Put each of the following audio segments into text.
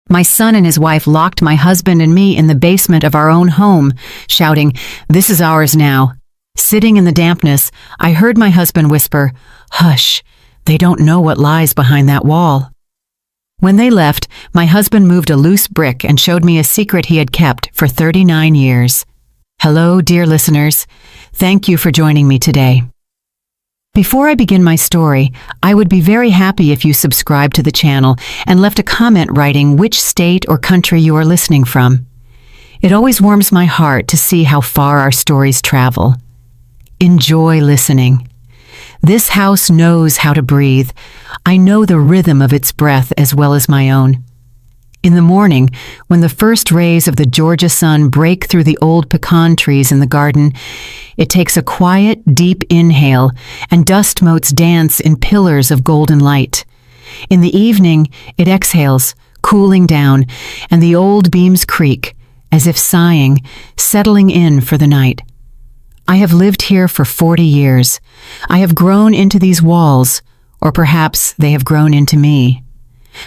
My son and his wife locked my husband and me in the basement of our own home, shouting, "This is ours now." Sitting in the dampness, I heard my husband whisper, "Hush, they don't know what lies behind that wall." When they left, my husband moved a loose brick and showed me a secret he had kept for 39 years. Hello, dear listeners. Thank you for joining me today. Before I begin my story, I would be very happy if you subscribed to the channel and left a comment writing which state or country you are listening from. It always warms my heart to see how far our stories travel. Enjoy listening. This house knows how to breathe. I know the rhythm of its breath as well as my own. In the morning, when the first rays of the Georgia sun break through the old pecan trees in the garden, it takes a quiet, deep inhale, and dust motes dance in pillars of golden light. In the evening, it exhales, cooling down, and the old beams creak, as if sighing, settling in for the night. I have lived here for 40 years. I have grown into these walls, or perhaps they have grown into me.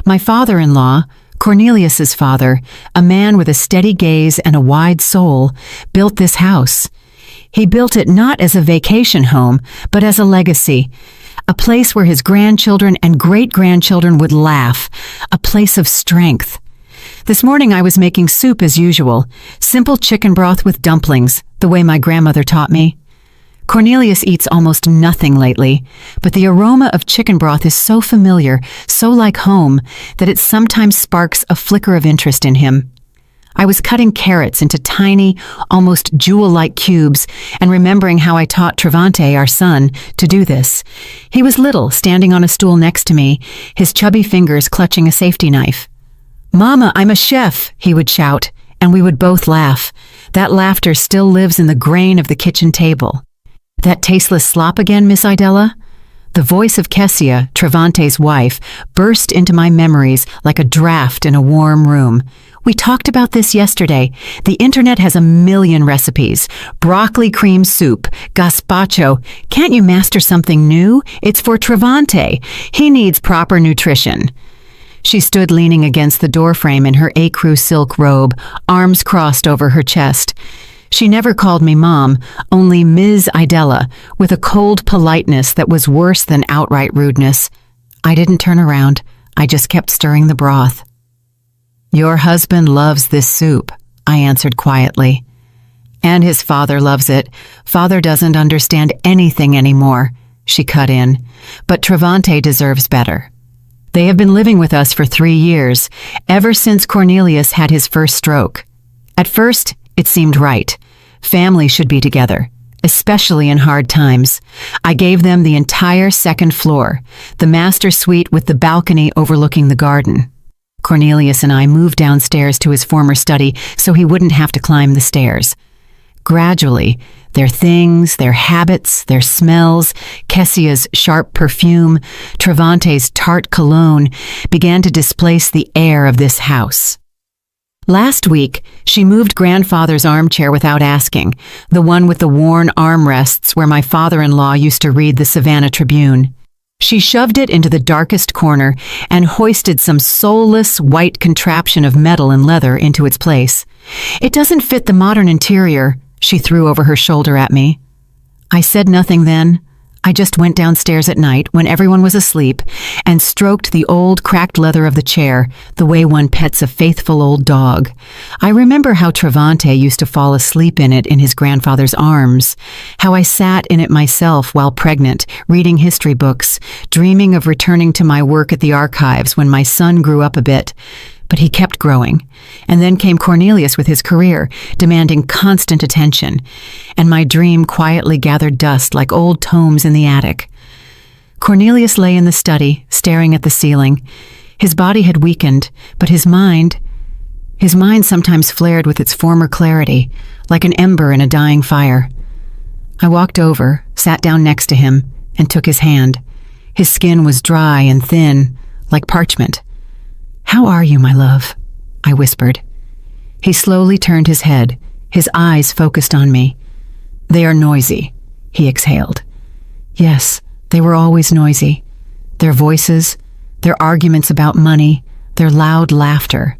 My father-in-law, Cornelius's father, a man with a steady gaze and a wide soul, built this house. He built it not as a vacation home, but as a legacy, a place where his grandchildren and great-grandchildren would laugh, a place of strength. This morning I was making soup as usual, simple chicken broth with dumplings, the way my grandmother taught me. Cornelius eats almost nothing lately, but the aroma of chicken broth is so familiar, so like home, that it sometimes sparks a flicker of interest in him. I was cutting carrots into tiny, almost jewel-like cubes and remembering how I taught Travante, our son, to do this. He was little, standing on a stool next to me, his chubby fingers clutching a safety knife. "Mama, I'm a chef," he would shout, and we would both laugh. That laughter still lives in the grain of the kitchen table. "That tasteless slop again, Miss Idella?" The voice of Kessia, Travante's wife, burst into my memories like a draft in a warm room. "We talked about this yesterday. The internet has a million recipes. Broccoli cream soup, gazpacho. Can't you master something new? It's for Travante. He needs proper nutrition." She stood leaning against the doorframe in her ecru silk robe, arms crossed over her chest. She never called me Mom, only Ms. Idella, with a cold politeness that was worse than outright rudeness. I didn't turn around. I just kept stirring the broth. "Your husband loves this soup," I answered quietly. "And his father loves it. Father doesn't understand anything anymore," she cut in. "But Travante deserves better. They have been living with us for 3 years, ever since Cornelius had his first stroke. At first, it seemed right. Family should be together, especially in hard times. I gave them the entire second floor, the master suite with the balcony overlooking the garden. Cornelius and I moved downstairs to his former study so he wouldn't have to climb the stairs. Gradually, their things, their habits, their smells, Kessia's sharp perfume, Travante's tart cologne, began to displace the air of this house. Last week, she moved grandfather's armchair without asking, the one with the worn armrests where my father-in-law used to read the Savannah Tribune. She shoved it into the darkest corner and hoisted some soulless white contraption of metal and leather into its place. "It doesn't fit the modern interior," she threw over her shoulder at me. I said nothing then. I just went downstairs at night when everyone was asleep and stroked the old cracked leather of the chair the way one pets a faithful old dog. I remember how Travante used to fall asleep in it in his grandfather's arms, how I sat in it myself while pregnant, reading history books, dreaming of returning to my work at the archives when my son grew up a bit. But he kept growing, and then came Cornelius with his career, demanding constant attention, and my dream quietly gathered dust like old tomes in the attic. Cornelius lay in the study, staring at the ceiling. His body had weakened, but his mind sometimes flared with its former clarity, like an ember in a dying fire. I walked over, sat down next to him, and took his hand. His skin was dry and thin, like parchment. "How are you, my love?" I whispered. He slowly turned his head, his eyes focused on me. "They are noisy," he exhaled. Yes, they were always noisy. Their voices, their arguments about money, their loud laughter,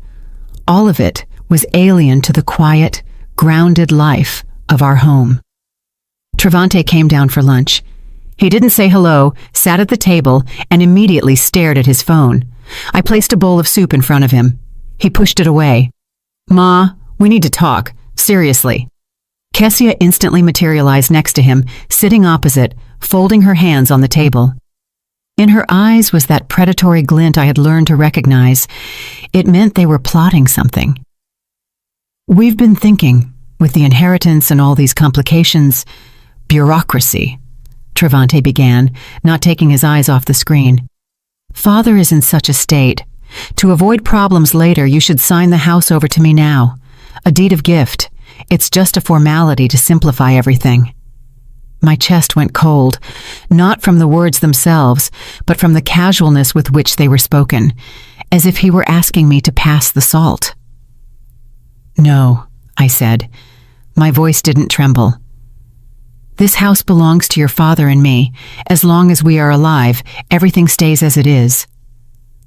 All of it was alien to the quiet, grounded life of our home. Travante came down for lunch. He didn't say hello, sat at the table, and immediately stared at his phone. I placed a bowl of soup in front of him. He pushed it away. "Ma, we need to talk. Seriously." Kessia instantly materialized next to him, sitting opposite, folding her hands on the table. In her eyes was that predatory glint I had learned to recognize. It meant they were plotting something. "We've been thinking, with the inheritance and all these complications, bureaucracy," Travante began, not taking his eyes off the screen. "Father is in such a state. To avoid problems later, you should sign the house over to me now. A deed of gift. It's just a formality to simplify everything." My chest went cold, not from the words themselves, but from the casualness with which they were spoken, as if he were asking me to pass the salt. "No," I said. My voice didn't tremble. "This house belongs to your father and me. As long as we are alive, everything stays as it is."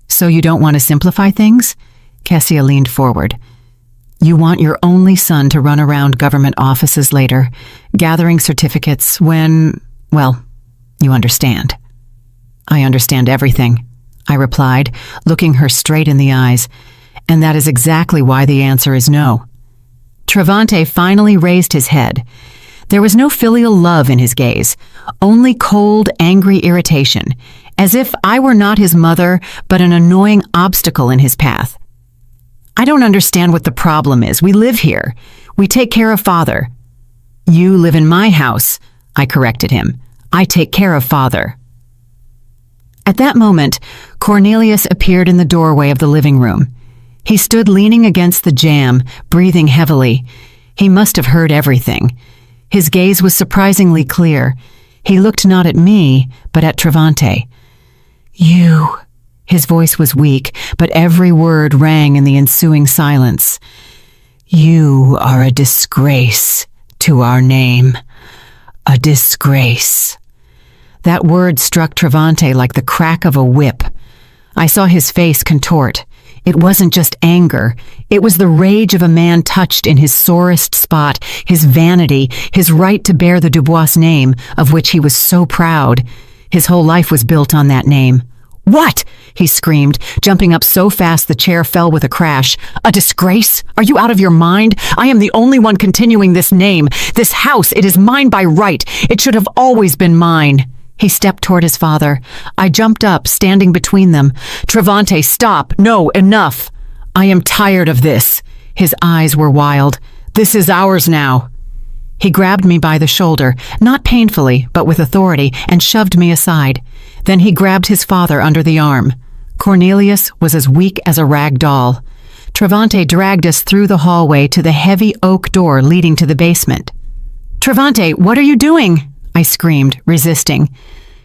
"So you don't want to simplify things?" Kessia leaned forward. "You want your only son to run around government offices later, gathering certificates when, well, you understand." "I understand everything," I replied, looking her straight in the eyes, "and that is exactly why the answer is no." Travante finally raised his head. There was no filial love in his gaze, only cold, angry irritation, as if I were not his mother, but an annoying obstacle in his path. "I don't understand what the problem is. We live here. We take care of Father." "You live in my house," I corrected him. "I take care of Father." At that moment, Cornelius appeared in the doorway of the living room. He stood leaning against the jamb, breathing heavily. He must have heard everything. His gaze was surprisingly clear. He looked not at me, but at Travante. "You..." His voice was weak, but every word rang in the ensuing silence. "You are a disgrace to our name. A disgrace." That word struck Travante like the crack of a whip. I saw his face contort. It wasn't just anger. It was the rage of a man touched in his sorest spot, his vanity, his right to bear the Dubois name, of which he was so proud. His whole life was built on that name. "What?" he screamed, jumping up so fast the chair fell with a crash. "A disgrace? Are you out of your mind? I am the only one continuing this name. This house, it is mine by right. It should have always been mine." He stepped toward his father. I jumped up, standing between them. "Travante, stop! No, enough! I am tired of this." His eyes were wild. "This is ours now." He grabbed me by the shoulder, not painfully, but with authority, and shoved me aside. Then he grabbed his father under the arm. Cornelius was as weak as a rag doll. Travante dragged us through the hallway to the heavy oak door leading to the basement. "Travante, what are you doing?" I screamed, resisting.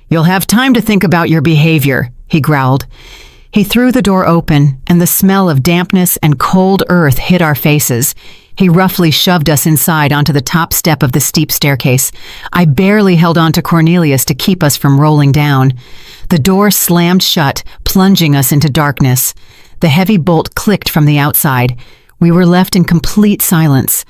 "You'll have time to think about your behavior," he growled. He threw the door open, and the smell of dampness and cold earth hit our faces. He roughly shoved us inside onto the top step of the steep staircase. I barely held on to Cornelius to keep us from rolling down. The door slammed shut, plunging us into darkness. The heavy bolt clicked from the outside. We were left in complete silence.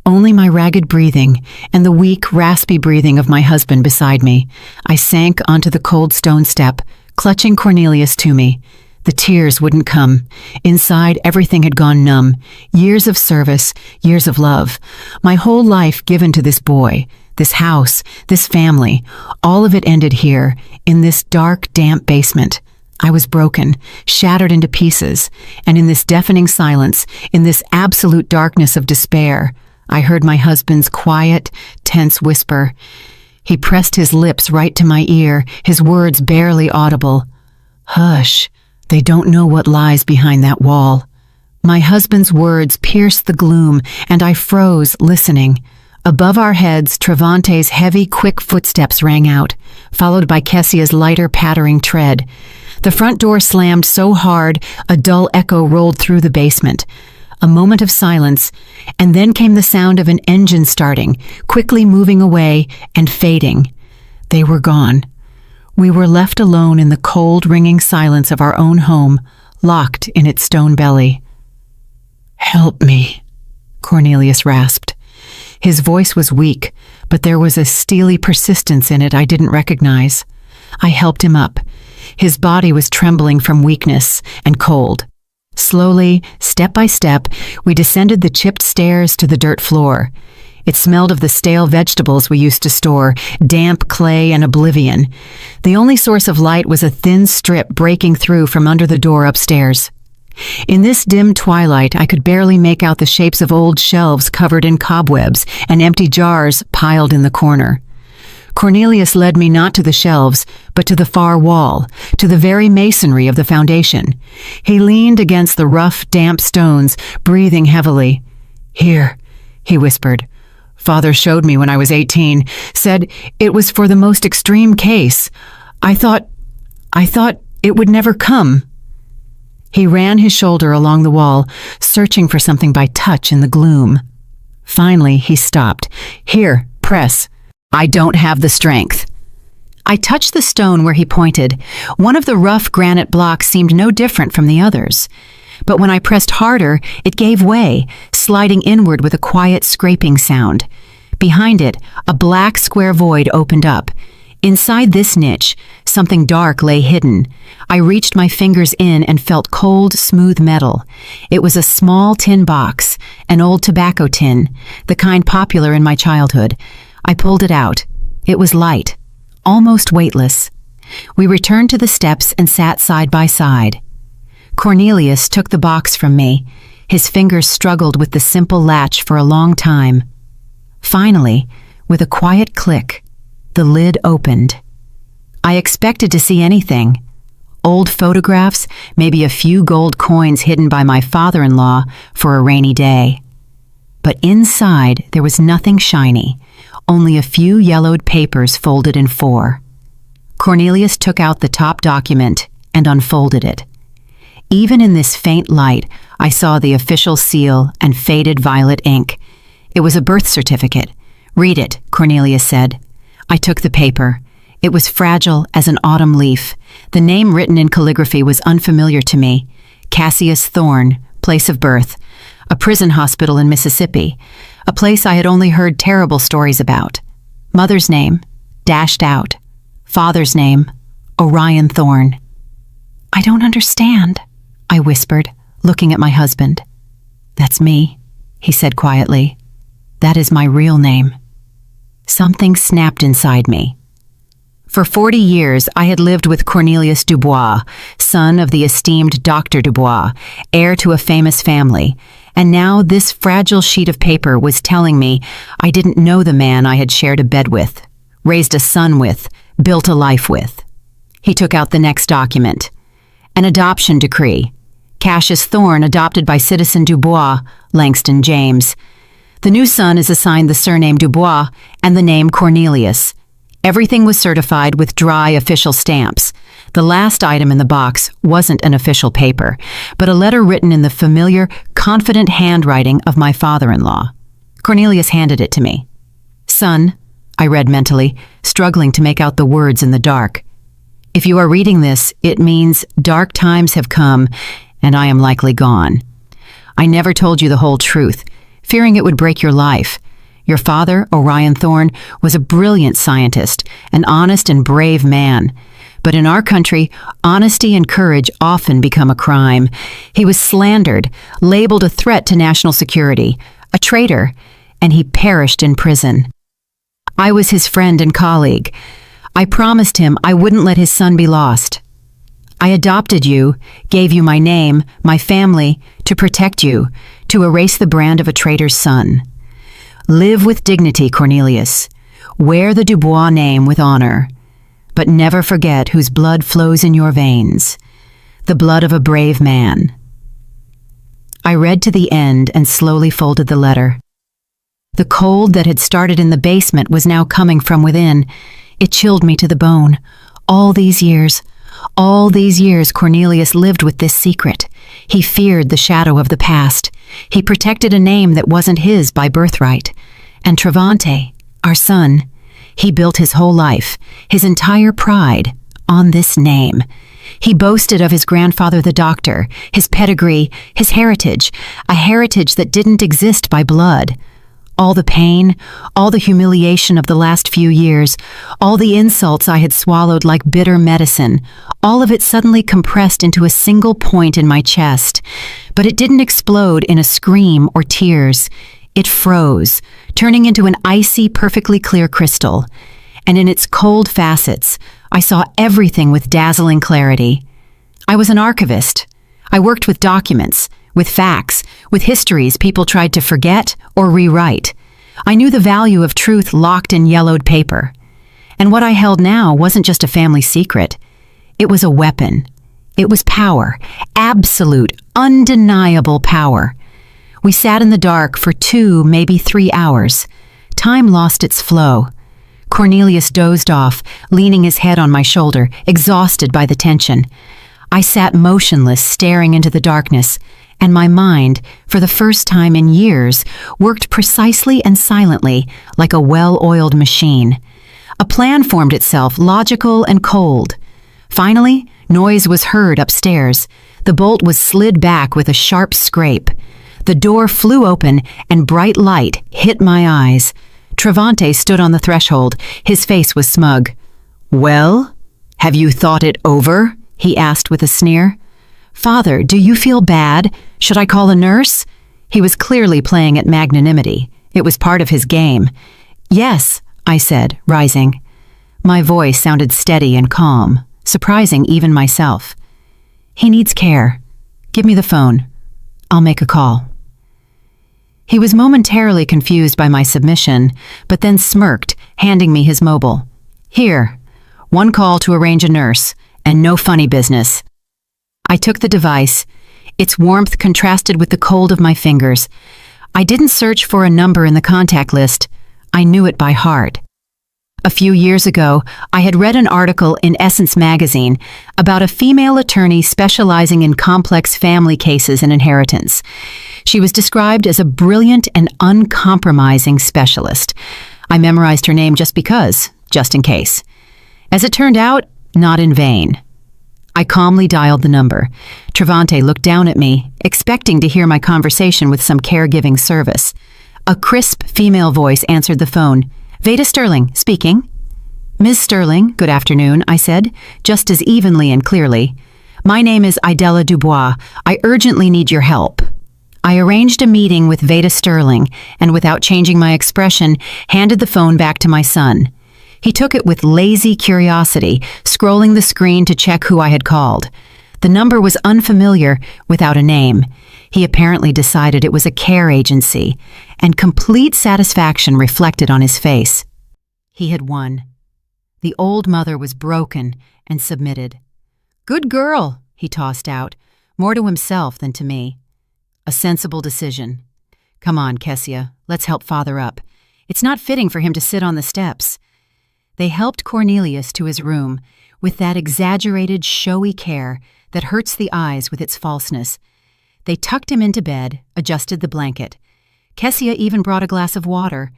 Only my ragged breathing and the weak, raspy breathing of my husband beside me. I sank onto the cold stone step, clutching Cornelius to me. The tears wouldn't come. Inside, everything had gone numb. Years of service, years of love. My whole life given to this boy, this house, this family. All of it ended here, in this dark, damp basement. I was broken, shattered into pieces. And in this deafening silence, in this absolute darkness of despair, I heard my husband's quiet, tense whisper. He pressed his lips right to my ear, his words barely audible. "Hush, they don't know what lies behind that wall." My husband's words pierced the gloom, and I froze, listening. Above our heads, Travante's heavy, quick footsteps rang out, followed by Kessia's lighter, pattering tread. The front door slammed so hard, a dull echo rolled through the basement. A moment of silence, and then came the sound of an engine starting, quickly moving away and fading. They were gone. We were left alone in the cold, ringing silence of our own home, locked in its stone belly. "Help me," Cornelius rasped. His voice was weak, but there was a steely persistence in it I didn't recognize. I helped him up. His body was trembling from weakness and cold. Slowly, step by step, we descended the chipped stairs to the dirt floor. It smelled of the stale vegetables we used to store, damp clay and oblivion. The only source of light was a thin strip breaking through from under the door upstairs. In this dim twilight, I could barely make out the shapes of old shelves covered in cobwebs and empty jars piled in the corner. Cornelius led me not to the shelves, but to the far wall, to the very masonry of the foundation. He leaned against the rough, damp stones, breathing heavily. "Here," he whispered. "Father showed me when I was 18, said it was for the most extreme case. I thought it would never come." He ran his shoulder along the wall, searching for something by touch in the gloom. Finally, he stopped. "Here, press. I don't have the strength." I touched the stone where he pointed. One of the rough granite blocks seemed no different from the others. But when I pressed harder, it gave way, sliding inward with a quiet scraping sound. Behind it, a black square void opened up. Inside this niche, something dark lay hidden. I reached my fingers in and felt cold, smooth metal. It was a small tin box, an old tobacco tin, the kind popular in my childhood. I pulled it out. It was light, almost weightless. We returned to the steps and sat side by side. Cornelius took the box from me. His fingers struggled with the simple latch for a long time. Finally, with a quiet click, the lid opened. I expected to see anything. Old photographs, maybe a few gold coins hidden by my father-in-law for a rainy day. But inside there was nothing shiny, only a few yellowed papers folded in four. Cornelius took out the top document and unfolded it. Even in this faint light, I saw the official seal and faded violet ink. It was a birth certificate. "Read it," Cornelius said. I took the paper. It was fragile as an autumn leaf. The name written in calligraphy was unfamiliar to me. Cassius Thorne, place of birth. A prison hospital in Mississippi. A place I had only heard terrible stories about. Mother's name, dashed out. Father's name, Orion Thorne. "I don't understand," I whispered, looking at my husband. "That's me," he said quietly. "That is my real name." Something snapped inside me. For 40 years, I had lived with Cornelius Dubois, son of the esteemed Dr. Dubois, heir to a famous family, and now this fragile sheet of paper was telling me I didn't know the man I had shared a bed with, raised a son with, built a life with. He took out the next document. An adoption decree. Cassius Thorne adopted by citizen Dubois, Langston James. The new son is assigned the surname Dubois and the name Cornelius. Everything was certified with dry official stamps. The last item in the box wasn't an official paper, but a letter written in the familiar, confident handwriting of my father-in-law. Cornelius handed it to me. "Son," I read mentally, struggling to make out the words in the dark. "If you are reading this, it means dark times have come, and I am likely gone. I never told you the whole truth, fearing it would break your life. Your father, Orion Thorne, was a brilliant scientist, an honest and brave man. But in our country, honesty and courage often become a crime. He was slandered, labeled a threat to national security, a traitor, and he perished in prison. I was his friend and colleague. I promised him I wouldn't let his son be lost. I adopted you, gave you my name, my family, to protect you, to erase the brand of a traitor's son. Live with dignity, Cornelius. Wear the Dubois name with honor. But never forget whose blood flows in your veins. The blood of a brave man." I read to the end and slowly folded the letter. The cold that had started in the basement was now coming from within. It chilled me to the bone. All these years Cornelius lived with this secret. He feared the shadow of the past. He protected a name that wasn't his by birthright. And Travante, our son, he built his whole life, his entire pride, on this name. He boasted of his grandfather the doctor, his pedigree, his heritage, a heritage that didn't exist by blood. All the pain, all the humiliation of the last few years, all the insults I had swallowed like bitter medicine, all of it suddenly compressed into a single point in my chest. But it didn't explode in a scream or tears. It froze, turning into an icy, perfectly clear crystal. And in its cold facets, I saw everything with dazzling clarity. I was an archivist. I worked with documents, with facts, with histories people tried to forget or rewrite. I knew the value of truth locked in yellowed paper. And what I held now wasn't just a family secret. It was a weapon. It was power, absolute, undeniable power. We sat in the dark for 2, maybe 3 hours. Time lost its flow. Cornelius dozed off, leaning his head on my shoulder, exhausted by the tension. I sat motionless, staring into the darkness, and my mind, for the first time in years, worked precisely and silently like a well-oiled machine. A plan formed itself, logical and cold. Finally, noise was heard upstairs. The bolt was slid back with a sharp scrape. The door flew open, and bright light hit my eyes. Travante stood on the threshold. His face was smug. "Well, have you thought it over?" he asked with a sneer. "Father, do you feel bad? Should I call a nurse?" He was clearly playing at magnanimity. It was part of his game. "Yes," I said, rising. My voice sounded steady and calm, surprising even myself. "He needs care. Give me the phone. I'll make a call." He was momentarily confused by my submission, but then smirked, handing me his mobile. "Here, 1 call to arrange a nurse, and no funny business." I took the device. Its warmth contrasted with the cold of my fingers. I didn't search for a number in the contact list. I knew it by heart. A few years ago, I had read an article in Essence magazine about a female attorney specializing in complex family cases and inheritance. She was described as a brilliant and uncompromising specialist. I memorized her name just because, just in case. As it turned out, not in vain. I calmly dialed the number. Travante looked down at me, expecting to hear my conversation with some caregiving service. A crisp female voice answered the phone. "Veda Sterling, speaking." "Ms. Sterling, good afternoon," I said, just as evenly and clearly. "My name is Idella Dubois. I urgently need your help." I arranged a meeting with Veda Sterling, and without changing my expression, handed the phone back to my son. He took it with lazy curiosity, scrolling the screen to check who I had called. The number was unfamiliar, without a name. He apparently decided it was a care agency, and complete satisfaction reflected on his face. He had won. The old mother was broken and submitted. "Good girl," he tossed out, more to himself than to me. A sensible decision. "Come on, Kessia, let's help Father up. It's not fitting for him to sit on the steps." They helped Cornelius to his room with that exaggerated, showy care that hurts the eyes with its falseness. They tucked him into bed, adjusted the blanket. Kessia even brought a glass of water.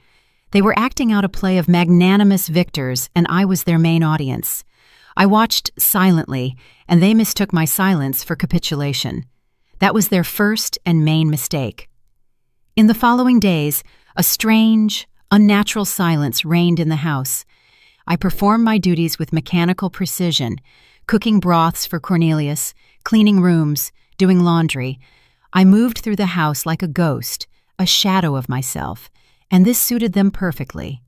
They were acting out a play of magnanimous victors, and I was their main audience. I watched silently, and they mistook my silence for capitulation. That was their first and main mistake. In the following days, a strange, unnatural silence reigned in the house. I performed my duties with mechanical precision, cooking broths for Cornelius, cleaning rooms, doing laundry. I moved through the house like a ghost, a shadow of myself, and this suited them perfectly.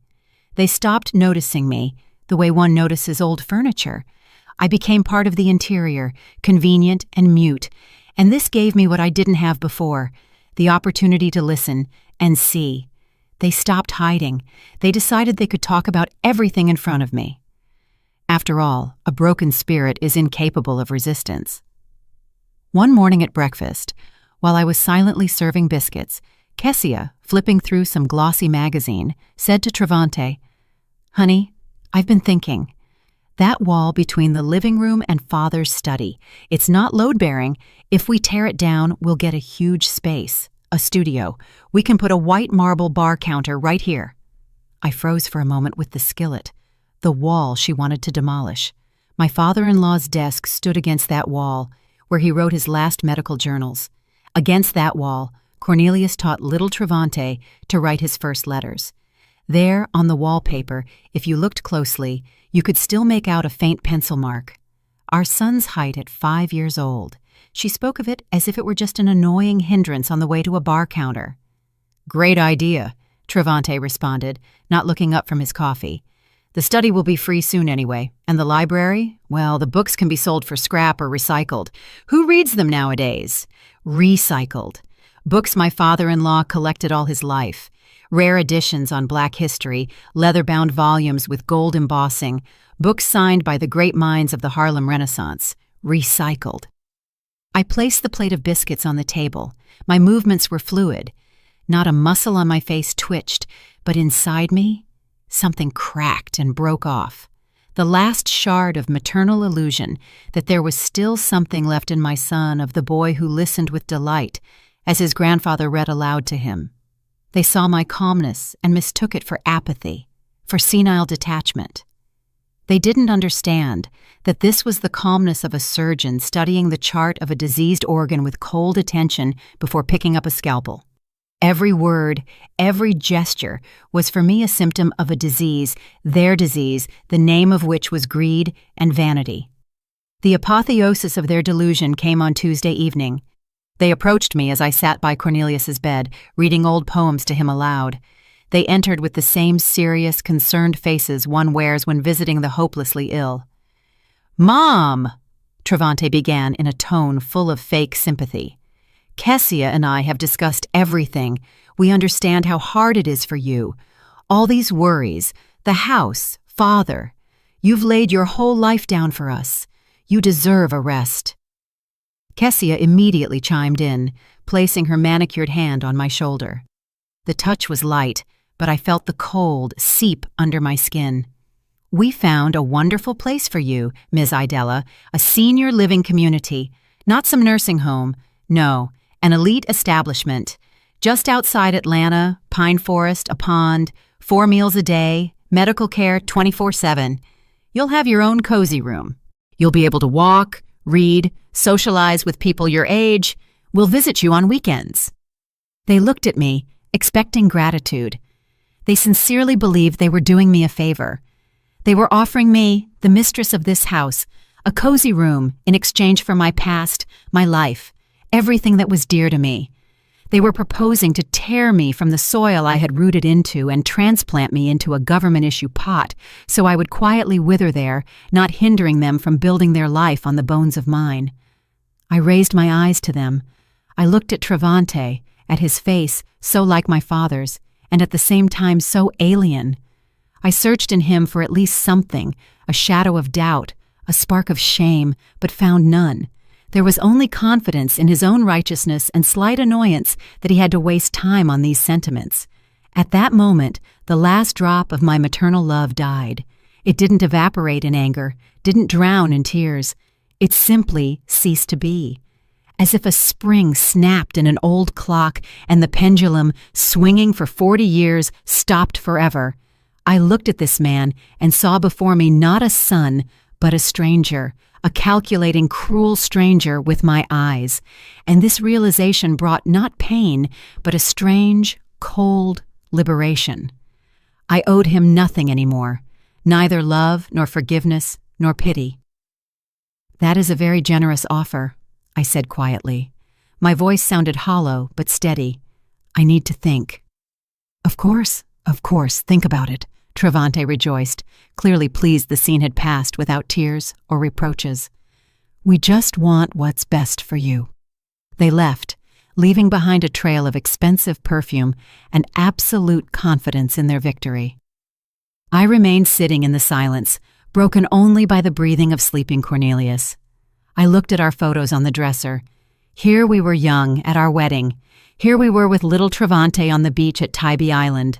They stopped noticing me, the way one notices old furniture. I became part of the interior, convenient and mute, and this gave me what I didn't have before, the opportunity to listen and see. They stopped hiding. They decided they could talk about everything in front of me. After all, a broken spirit is incapable of resistance. One morning at breakfast, while I was silently serving biscuits, Kessia, flipping through some glossy magazine, said to Travante, "Honey, I've been thinking. That wall between the living room and Father's study, it's not load-bearing. If we tear it down, we'll get a huge space, a studio. We can put a white marble bar counter right here." I froze for a moment with the skillet, the wall she wanted to demolish. My father-in-law's desk stood against that wall, where he wrote his last medical journals. Against that wall, Cornelius taught little Travante to write his first letters. There, on the wallpaper, if you looked closely, you could still make out a faint pencil mark. Our son's height at 5 years old. She spoke of it as if it were just an annoying hindrance on the way to a bar counter. "Great idea," Travante responded, not looking up from his coffee. "The study will be free soon anyway, and the library? Well, the books can be sold for scrap or recycled. Who reads them nowadays? Recycled. Books my father-in-law collected all his life. Rare editions on Black history, leather-bound volumes with gold embossing, books signed by the great minds of the Harlem Renaissance. Recycled." I placed the plate of biscuits on the table. My movements were fluid. Not a muscle on my face twitched, but inside me, something cracked and broke off. The last shard of maternal illusion that there was still something left in my son of the boy who listened with delight as his grandfather read aloud to him. They saw my calmness and mistook it for apathy, for senile detachment. They didn't understand that this was the calmness of a surgeon studying the chart of a diseased organ with cold attention before picking up a scalpel. Every word, every gesture was for me a symptom of a disease, their disease, the name of which was greed and vanity. The apotheosis of their delusion came on Tuesday evening. They approached me as I sat by Cornelius's bed, reading old poems to him aloud. They entered with the same serious, concerned faces one wears when visiting the hopelessly ill. "Mom!" Travante began in a tone full of fake sympathy. "Kessia and I have discussed everything. We understand how hard it is for you. All these worries, the house, father. You've laid your whole life down for us. You deserve a rest." Kessia immediately chimed in, placing her manicured hand on my shoulder. The touch was light, but I felt the cold seep under my skin. "We found a wonderful place for you, Ms. Idella, a senior living community, not some nursing home. No, an elite establishment. Just outside Atlanta, pine forest, a pond, 4 meals a day, medical care 24/7. You'll have your own cozy room. You'll be able to walk, read, socialize with people your age. We'll visit you on weekends." They looked at me, expecting gratitude. They sincerely believed they were doing me a favor. They were offering me, the mistress of this house, a cozy room in exchange for my past, my life, everything that was dear to me. They were proposing to tear me from the soil I had rooted into and transplant me into a government-issue pot so I would quietly wither there, not hindering them from building their life on the bones of mine. I raised my eyes to them. I looked at Travante, at his face so like my father's, and at the same time so alien. I searched in him for at least something, a shadow of doubt, a spark of shame, but found none. There was only confidence in his own righteousness and slight annoyance that he had to waste time on these sentiments. At that moment, the last drop of my maternal love died. It didn't evaporate in anger, didn't drown in tears. It simply ceased to be. As if a spring snapped in an old clock and the pendulum, swinging for 40 years, stopped forever. I looked at this man and saw before me not a son, but a stranger, a calculating, cruel stranger with my eyes. And this realization brought not pain, but a strange, cold liberation. I owed him nothing anymore, neither love nor forgiveness nor pity. "That is a very generous offer," I said quietly. My voice sounded hollow but steady. "I need to think." Of course, think about it," Travante rejoiced, clearly pleased the scene had passed without tears or reproaches. "We just want what's best for you." They left, leaving behind a trail of expensive perfume and absolute confidence in their victory. I remained sitting in the silence, broken only by the breathing of sleeping Cornelius. I looked at our photos on the dresser. Here we were young, at our wedding. Here we were with little Travante on the beach at Tybee Island.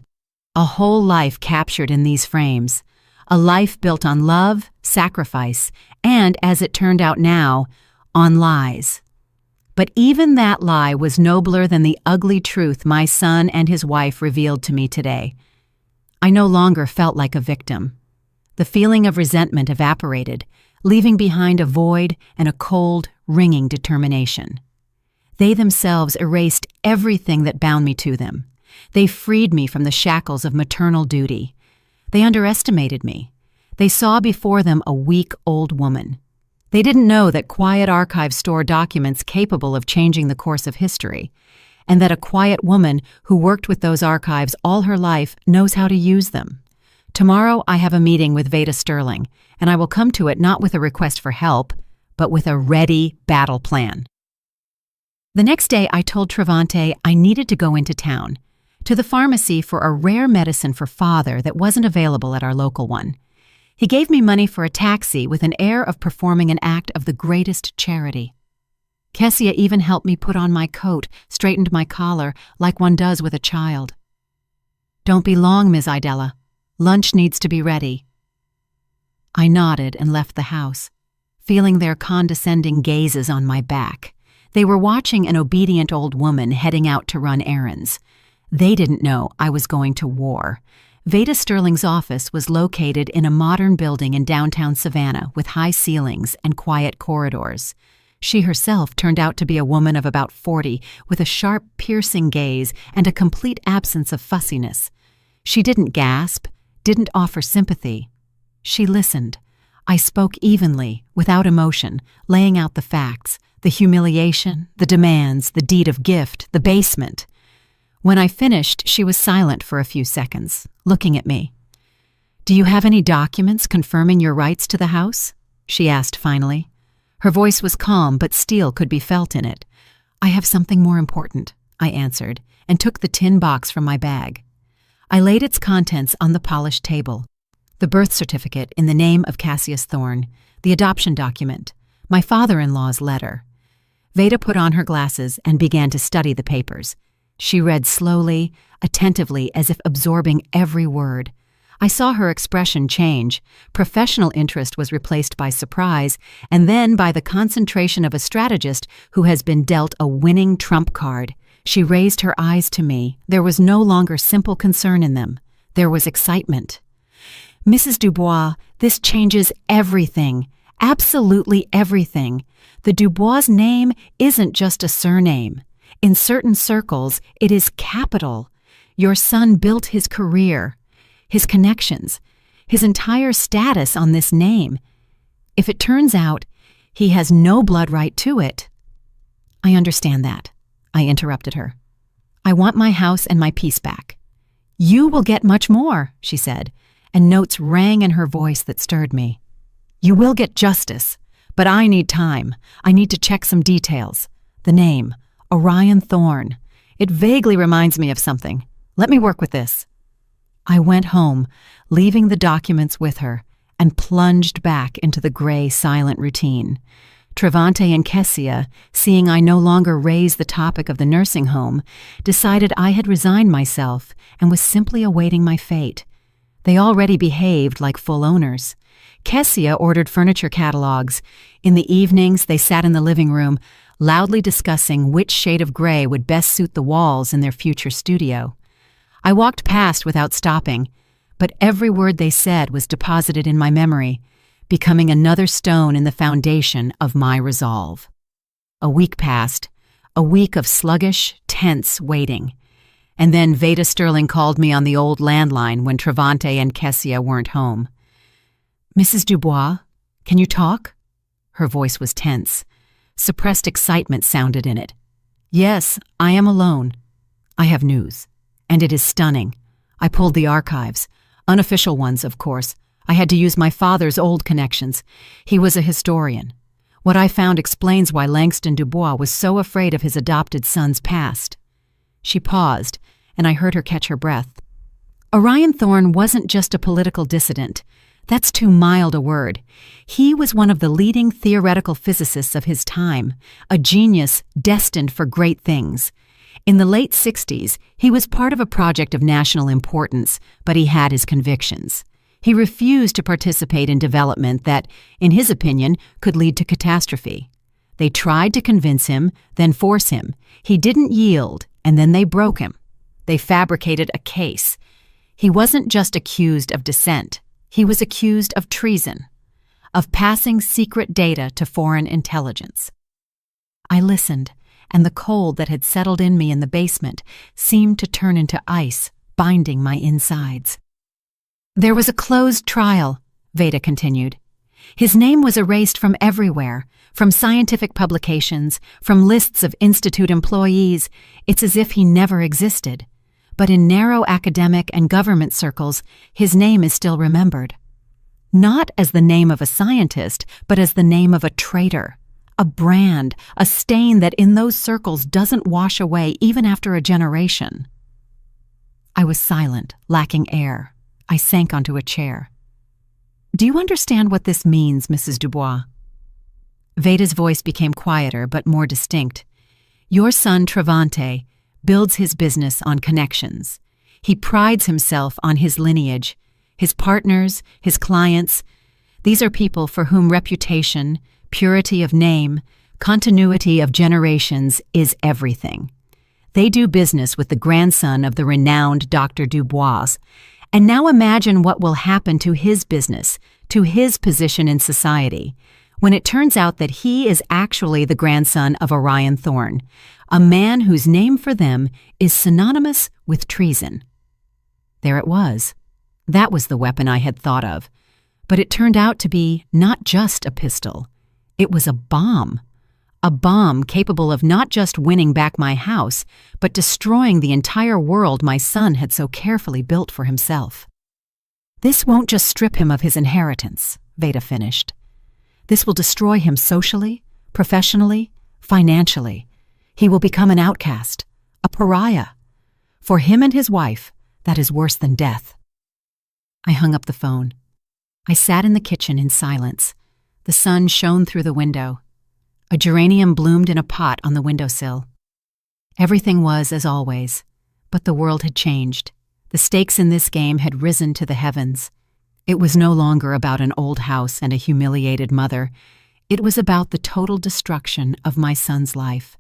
A whole life captured in these frames. A life built on love, sacrifice, and, as it turned out now, on lies. But even that lie was nobler than the ugly truth my son and his wife revealed to me today. I no longer felt like a victim. The feeling of resentment evaporated, leaving behind a void and a cold, ringing determination. They themselves erased everything that bound me to them. They freed me from the shackles of maternal duty. They underestimated me. They saw before them a weak old woman. They didn't know that quiet archives store documents capable of changing the course of history, and that a quiet woman who worked with those archives all her life knows how to use them. Tomorrow I have a meeting with Veda Sterling, and I will come to it not with a request for help, but with a ready battle plan. The next day I told Travante I needed to go into town, to the pharmacy for a rare medicine for father that wasn't available at our local one. He gave me money for a taxi with an air of performing an act of the greatest charity. Kessia even helped me put on my coat, straightened my collar, like one does with a child. "Don't be long, Ms. Idella. Lunch needs to be ready." I nodded and left the house, feeling their condescending gazes on my back. They were watching an obedient old woman heading out to run errands. They didn't know I was going to war. Veda Sterling's office was located in a modern building in downtown Savannah with high ceilings and quiet corridors. She herself turned out to be a woman of about 40, with a sharp, piercing gaze and a complete absence of fussiness. She didn't gasp, didn't offer sympathy. She listened. I spoke evenly, without emotion, laying out the facts, the humiliation, the demands, the deed of gift, the basement. When I finished, she was silent for a few seconds, looking at me. "Do you have any documents confirming your rights to the house?" she asked finally. Her voice was calm, but steel could be felt in it. "I have something more important," I answered, and took the tin box from my bag. I laid its contents on the polished table. The birth certificate in the name of Cassius Thorne, the adoption document, my father-in-law's letter. Veda put on her glasses and began to study the papers. She read slowly, attentively, as if absorbing every word. I saw her expression change. Professional interest was replaced by surprise, and then by the concentration of a strategist who has been dealt a winning trump card. She raised her eyes to me. There was no longer simple concern in them. There was excitement. "Mrs. Dubois, this changes everything. Absolutely everything. The Dubois name isn't just a surname. In certain circles, it is capital. Your son built his career, his connections, his entire status on this name. If it turns out he has no blood right to it—" "I understand that," I interrupted her. "I want my house and my peace back." "You will get much more," she said, and notes rang in her voice that stirred me. "You will get justice, but I need time. I need to check some details. The name, Orion Thorne. It vaguely reminds me of something. Let me work with this." I went home, leaving the documents with her, and plunged back into the gray, silent routine. Travante and Kessia, seeing I no longer raised the topic of the nursing home, decided I had resigned myself and was simply awaiting my fate. They already behaved like full owners. Kessia ordered furniture catalogs. In the evenings, they sat in the living room, loudly discussing which shade of gray would best suit the walls in their future studio. I walked past without stopping, but every word they said was deposited in my memory, becoming another stone in the foundation of my resolve. A week passed, a week of sluggish, tense waiting. And then Veda Sterling called me on the old landline when Travante and Kessia weren't home. "Mrs. Dubois, can you talk?" Her voice was tense. Suppressed excitement sounded in it. "Yes, I am alone. I have news, and it is stunning. I pulled the archives, unofficial ones, of course. I had to use my father's old connections. He was a historian. What I found explains why Langston Dubois was so afraid of his adopted son's past." She paused, and I heard her catch her breath. Orion Thorne wasn't just a political dissident. That's too mild a word. He was one of the leading theoretical physicists of his time, a genius destined for great things. In the late 60s, he was part of a project of national importance, but he had his convictions. He refused to participate in development that, in his opinion, could lead to catastrophe. They tried to convince him, then force him. He didn't yield, and then they broke him. They fabricated a case. He wasn't just accused of dissent. He was accused of treason. of passing secret data to foreign intelligence. I listened, and the cold that had settled in me in the basement seemed to turn into ice, binding my insides. There was a closed trial, Veda continued. His name was erased from everywhere, from scientific publications, from lists of institute employees. It's as if he never existed. But in narrow academic and government circles, his name is still remembered. Not as the name of a scientist, but as the name of a traitor, a brand, a stain that in those circles doesn't wash away even after a generation. I was silent, lacking air. I sank onto a chair. Do you understand what this means, Mrs. Dubois? Veda's voice became quieter but more distinct. Your son Travante builds his business on connections. He prides himself on his lineage, his partners, his clients. These are people for whom reputation, purity of name, continuity of generations is everything. They do business with the grandson of the renowned Dr. Dubois. And now imagine what will happen to his business, to his position in society, when it turns out that he is actually the grandson of Orion Thorne, a man whose name for them is synonymous with treason. There it was. That was the weapon I had thought of. But it turned out to be not just a pistol. It was a bomb capable of not just winning back my house, but destroying the entire world my son had so carefully built for himself. This won't just strip him of his inheritance, Veda finished. This will destroy him socially, professionally, financially. He will become an outcast, a pariah. For him and his wife, that is worse than death. I hung up the phone. I sat in the kitchen in silence. The sun shone through the window. A geranium bloomed in a pot on the windowsill. Everything was as always, but the world had changed. The stakes in this game had risen to the heavens. It was no longer about an old house and a humiliated mother. It was about the total destruction of my son's life.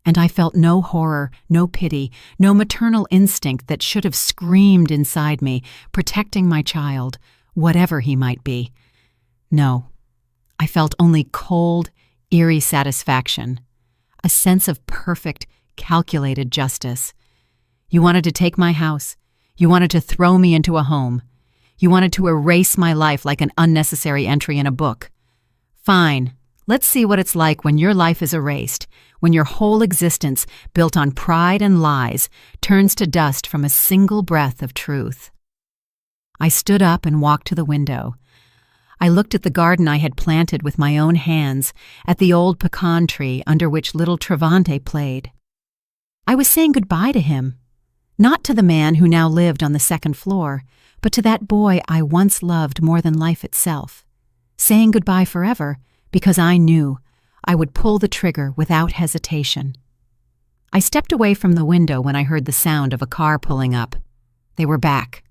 And I felt no horror, no pity, no maternal instinct that should have screamed inside me, protecting my child, whatever he might be. No, I felt only cold, eerie satisfaction, a sense of perfect, calculated justice. You wanted to take my house. You wanted to throw me into a home. You wanted to erase my life like an unnecessary entry in a book. Fine, let's see what it's like when your life is erased, when your whole existence, built on pride and lies, turns to dust from a single breath of truth. I stood up and walked to the window. I looked at the garden I had planted with my own hands, at the old pecan tree under which little Travante played. I was saying goodbye to him, not to the man who now lived on the second floor, but to that boy I once loved more than life itself. Saying goodbye forever because I knew I would pull the trigger without hesitation. I stepped away from the window when I heard the sound of a car pulling up. They were back.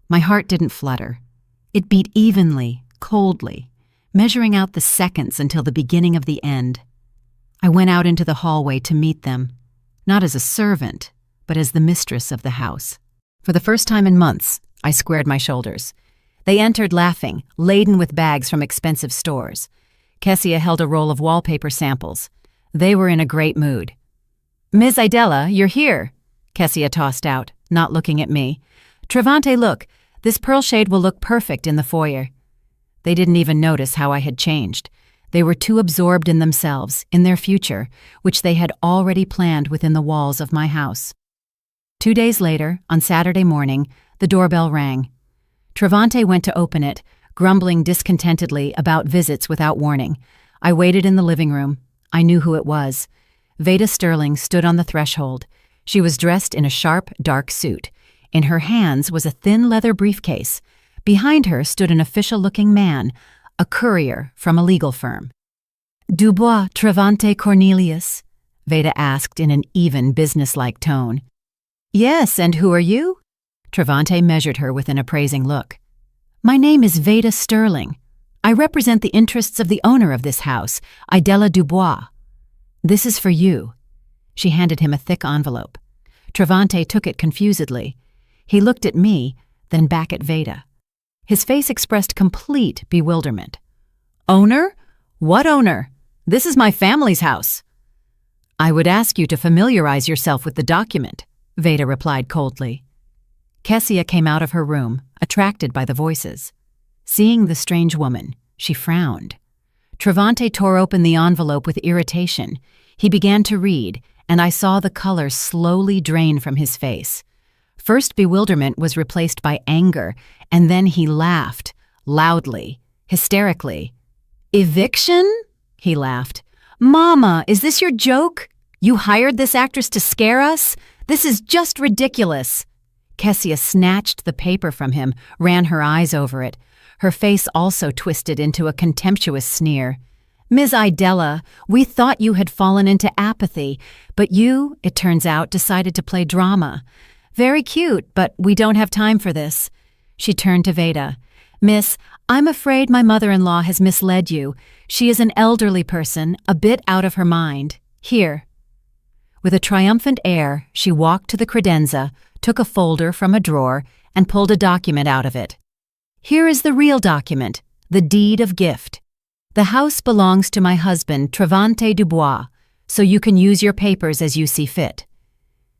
My heart didn't flutter. It beat evenly, coldly, measuring out the seconds until the beginning of the end. I went out into the hallway to meet them, not as a servant, but as the mistress of the house. For the first time in months, I squared my shoulders. They entered laughing, laden with bags from expensive stores. Kessia held a roll of wallpaper samples. They were in a great mood. "Ms. Idella, you're here," Kessia tossed out, not looking at me. "Travante, look, this pearl shade will look perfect in the foyer." They didn't even notice how I had changed. They were too absorbed in themselves, in their future, which they had already planned within the walls of my house. 2 days later, on Saturday morning, the doorbell rang. Travante went to open it, grumbling discontentedly about visits without warning. I waited in the living room. I knew who it was. Veda Sterling stood on the threshold. She was dressed in a sharp, dark suit. In her hands was a thin leather briefcase. Behind her stood an official-looking man, a courier from a legal firm. "Dubois Travante Cornelius?" Veda asked in an even, businesslike tone. "Yes, and who are you?" Travante measured her with an appraising look. "My name is Veda Sterling. I represent the interests of the owner of this house, Idella Dubois. This is for you." She handed him a thick envelope. Travante took it confusedly. He looked at me, then back at Veda. His face expressed complete bewilderment. Owner? What owner? This is my family's house. I would ask you to familiarize yourself with the document, Veda replied coldly. Kessia came out of her room, attracted by the voices. Seeing the strange woman, she frowned. Travante tore open the envelope with irritation. He began to read, and I saw the color slowly drain from his face. First bewilderment was replaced by anger, and then he laughed, loudly, hysterically. Eviction? He laughed. Mama, is this your joke? You hired this actress to scare us? This is just ridiculous. Kessia snatched the paper from him, ran her eyes over it. Her face also twisted into a contemptuous sneer. Ms. Idella, we thought you had fallen into apathy, but you, it turns out, decided to play drama. Very cute, but we don't have time for this. She turned to Veda. Miss, I'm afraid my mother-in-law has misled you. She is an elderly person, a bit out of her mind. Here. With a triumphant air, she walked to the credenza, took a folder from a drawer, and pulled a document out of it. Here is the real document, the deed of gift. The house belongs to my husband, Travante Dubois, so you can use your papers as you see fit.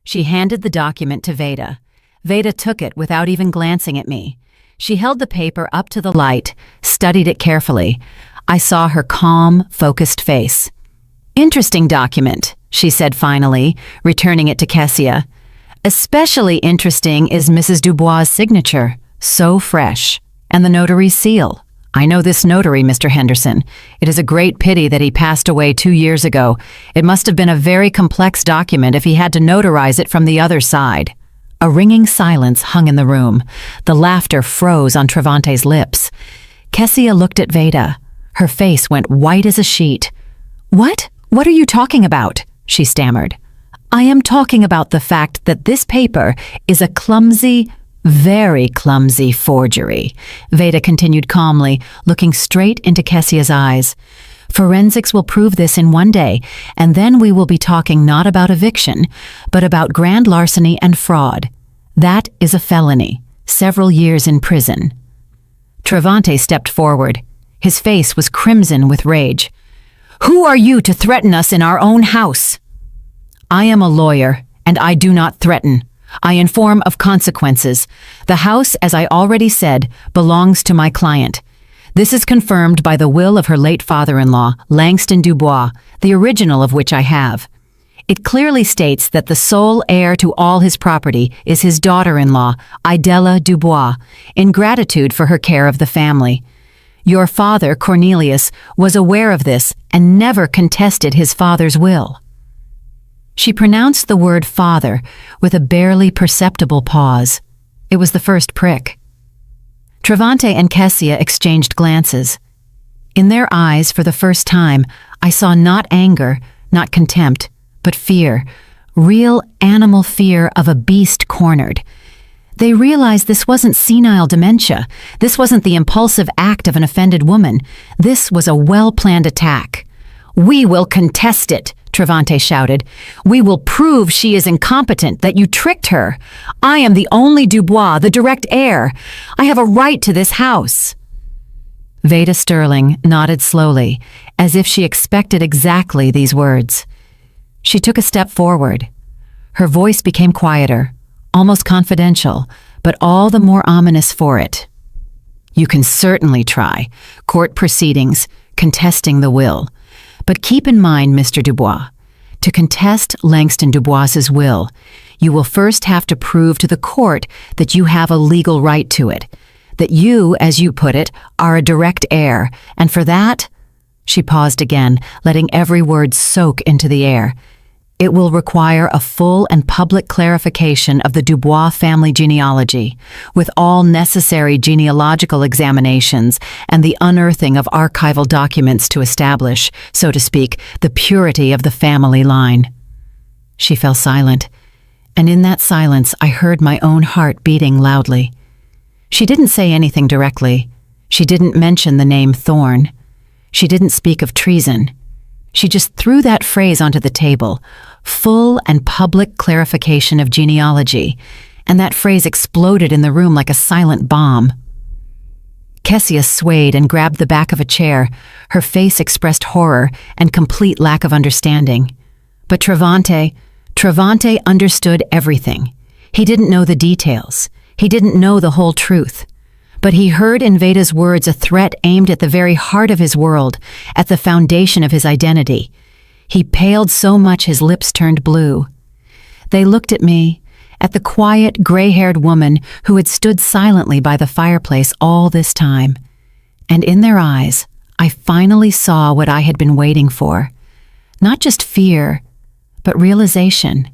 She handed the document to Veda. Veda took it without even glancing at me. She held the paper up to the light, studied it carefully. I saw her calm, focused face. Interesting document, she said finally, returning it to Kessia. Especially interesting is Mrs. Dubois' signature, so fresh, and the notary's seal. I know this notary, Mr. Henderson. It is a great pity that he passed away 2 years ago. It must have been a very complex document if he had to notarize it from the other side. A ringing silence hung in the room. The laughter froze on Travante's lips. Kessia looked at Veda. Her face went white as a sheet. What? What are you talking about? She stammered. I am talking about the fact that this paper is a clumsy, very clumsy forgery, Veda continued calmly, looking straight into Kessia's eyes. Forensics will prove this in one day, and then we will be talking not about eviction, but about grand larceny and fraud. That is a felony, several years in prison. Travante stepped forward. His face was crimson with rage. Who are you to threaten us in our own house? I am a lawyer, and I do not threaten. I inform of consequences. The house, as I already said, belongs to my client. This is confirmed by the will of her late father-in-law, Langston Dubois, the original of which I have. It clearly states that the sole heir to all his property is his daughter-in-law, Idella Dubois, in gratitude for her care of the family. Your father, Cornelius, was aware of this and never contested his father's will. She pronounced the word father with a barely perceptible pause. It was the first prick. Travante and Kessia exchanged glances. In their eyes, for the first time, I saw not anger, not contempt, but fear, real animal fear of a beast cornered. They realized this wasn't senile dementia. This wasn't the impulsive act of an offended woman. This was a well-planned attack. We will contest it, Travante shouted. We will prove she is incompetent, that you tricked her. I am the only Dubois, the direct heir. I have a right to this house. Veda Sterling nodded slowly, as if she expected exactly these words. She took a step forward. Her voice became quieter, almost confidential, but all the more ominous for it. You can certainly try. Court proceedings, contesting the will. But keep in mind, Mr. Dubois, to contest Langston Dubois's will, you will first have to prove to the court that you have a legal right to it, that you, as you put it, are a direct heir, and for that, she paused again, letting every word soak into the air. It will require a full and public clarification of the Dubois family genealogy, with all necessary genealogical examinations and the unearthing of archival documents to establish, so to speak, the purity of the family line. She fell silent, and in that silence I heard my own heart beating loudly. She didn't say anything directly. She didn't mention the name Thorne. She didn't speak of treason. She just threw that phrase onto the table, full and public clarification of genealogy, and that phrase exploded in the room like a silent bomb. Kessia swayed and grabbed the back of a chair. Her face expressed horror and complete lack of understanding. But Travante understood everything. He didn't know the details. He didn't know the whole truth. But he heard in Veda's words a threat aimed at the very heart of his world, at the foundation of his identity. He paled so much his lips turned blue. They looked at me, at the quiet, gray-haired woman who had stood silently by the fireplace all this time. And in their eyes, I finally saw what I had been waiting for. Not just fear, but realization.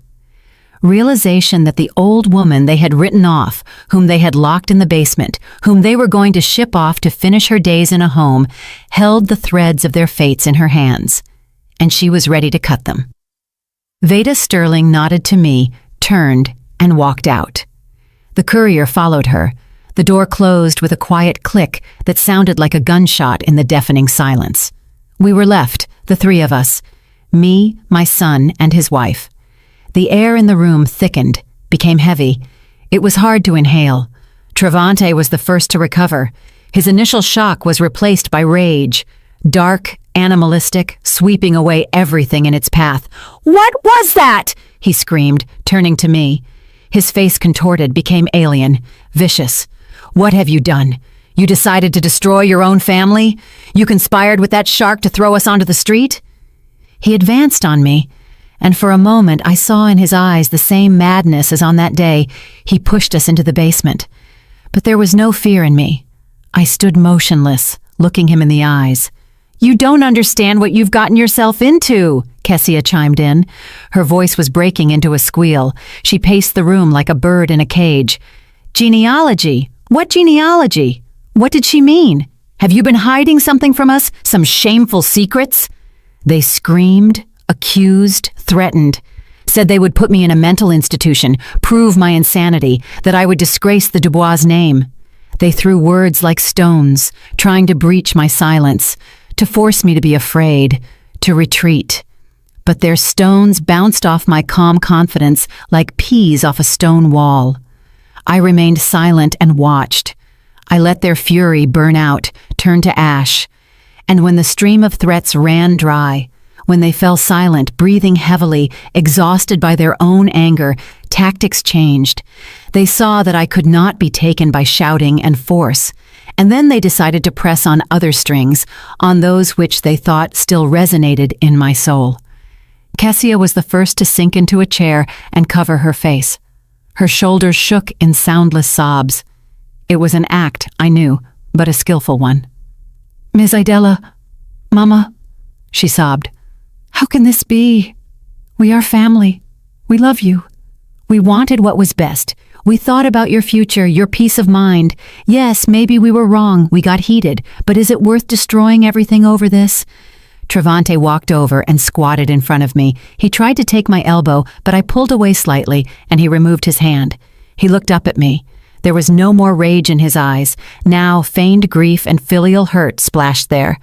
Realization that the old woman they had written off, whom they had locked in the basement, whom they were going to ship off to finish her days in a home, held the threads of their fates in her hands, and she was ready to cut them. Veda Sterling nodded to me, turned, and walked out. The courier followed her. The door closed with a quiet click that sounded like a gunshot in the deafening silence. We were left, the three of us, me, my son, and his wife. The air in the room thickened, became heavy. It was hard to inhale. Travante was the first to recover. His initial shock was replaced by rage, dark, animalistic, sweeping away everything in its path. "What was that?" he screamed, turning to me. His face contorted, became alien, vicious. "What have you done? You decided to destroy your own family? You conspired with that shark to throw us onto the street?" He advanced on me, and for a moment I saw in his eyes the same madness as on that day he pushed us into the basement. But there was no fear in me. I stood motionless, looking him in the eyes. "You don't understand what you've gotten yourself into," Kessia chimed in. Her voice was breaking into a squeal. She paced the room like a bird in a cage. "Genealogy? What genealogy? What did she mean? Have you been hiding something from us? Some shameful secrets?" They screamed, accused, threatened, said they would put me in a mental institution, prove my insanity, that I would disgrace the Dubois' name. They threw words like stones, trying to breach my silence, to force me to be afraid, to retreat. But their stones bounced off my calm confidence like peas off a stone wall. I remained silent and watched. I let their fury burn out, turn to ash. And when the stream of threats ran dry, when they fell silent, breathing heavily, exhausted by their own anger, tactics changed. They saw that I could not be taken by shouting and force, and then they decided to press on other strings, on those which they thought still resonated in my soul. Kessia was the first to sink into a chair and cover her face. Her shoulders shook in soundless sobs. It was an act, I knew, but a skillful one. "Ms. Idella, Mama," she sobbed. "How can this be? We are family. We love you. We wanted what was best. We thought about your future, your peace of mind. Yes, maybe we were wrong, we got heated, but is it worth destroying everything over this?" Travante walked over and squatted in front of me. He tried to take my elbow, but I pulled away slightly, and he removed his hand. He looked up at me. There was no more rage in his eyes. Now feigned grief and filial hurt splashed there.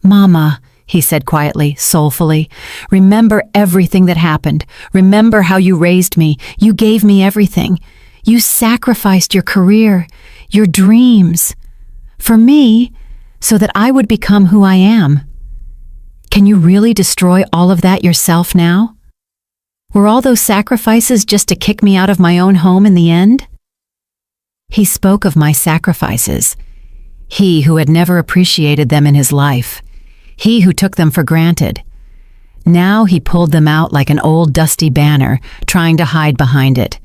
"Mama," he said quietly, soulfully, "remember everything that happened. Remember how you raised me. You gave me everything. You sacrificed your career, your dreams, for me, so that I would become who I am. Can you really destroy all of that yourself now? Were all those sacrifices just to kick me out of my own home in the end?" He spoke of my sacrifices. He who had never appreciated them in his life. He who took them for granted. Now he pulled them out like an old dusty banner, trying to hide behind it.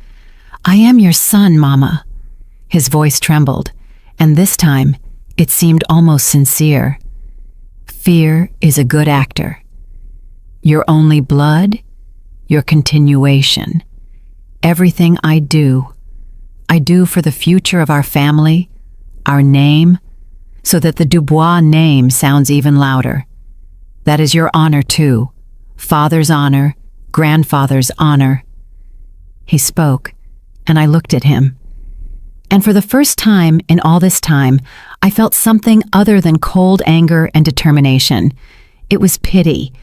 "I am your son, Mama." His voice trembled, and this time it seemed almost sincere. "Fear is a good actor. Your only blood, your continuation. Everything I do for the future of our family, our name, so that the Dubois name sounds even louder. That is your honor too, father's honor, grandfather's honor." He spoke, and I looked at him. And for the first time in all this time, I felt something other than cold anger and determination. It was pity,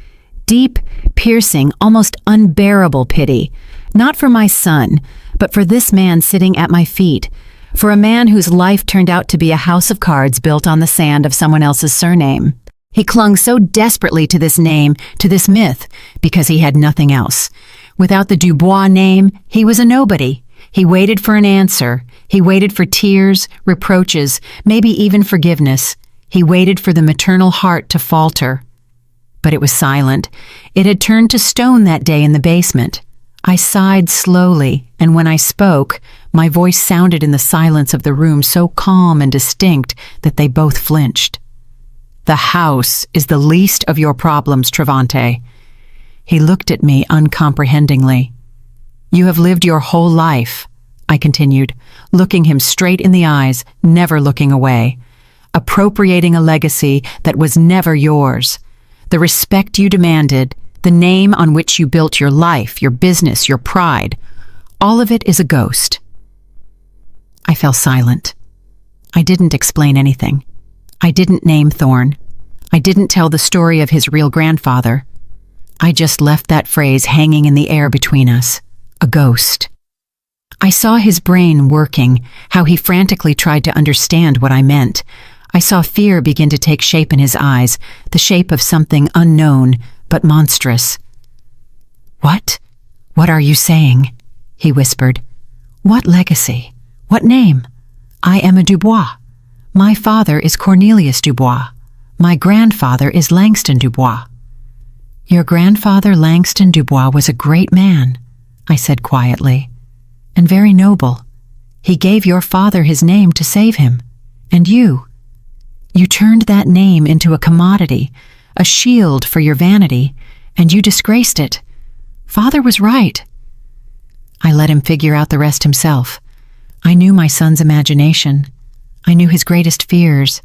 deep, piercing, almost unbearable pity, not for my son, but for this man sitting at my feet, for a man whose life turned out to be a house of cards built on the sand of someone else's surname. He clung so desperately to this name, to this myth, because he had nothing else. Without the Dubois name, he was a nobody. He waited for an answer. He waited for tears, reproaches, maybe even forgiveness. He waited for the maternal heart to falter. But it was silent. It had turned to stone that day in the basement. I sighed slowly, and when I spoke, my voice sounded in the silence of the room so calm and distinct that they both flinched. "The house is the least of your problems, Travante." He looked at me uncomprehendingly. "You have lived your whole life," I continued, looking him straight in the eyes, never looking away, "appropriating a legacy that was never yours. The respect you demanded, the name on which you built your life, your business, your pride, all of it is a ghost." I fell silent. I didn't explain anything. I didn't name Thorne. I didn't tell the story of his real grandfather. I just left that phrase hanging in the air between us. A ghost. I saw his brain working, how he frantically tried to understand what I meant. I saw fear begin to take shape in his eyes, the shape of something unknown, but monstrous. "What? What are you saying?" he whispered. "What legacy? What name? I am a Dubois. My father is Cornelius Dubois. My grandfather is Langston Dubois." "Your grandfather Langston Dubois was a great man," I said quietly, "and very noble. He gave your father his name to save him. And you turned that name into a commodity, a shield for your vanity, and you disgraced it. Father was right." I let him figure out the rest himself. I knew my son's imagination. I knew his greatest fears,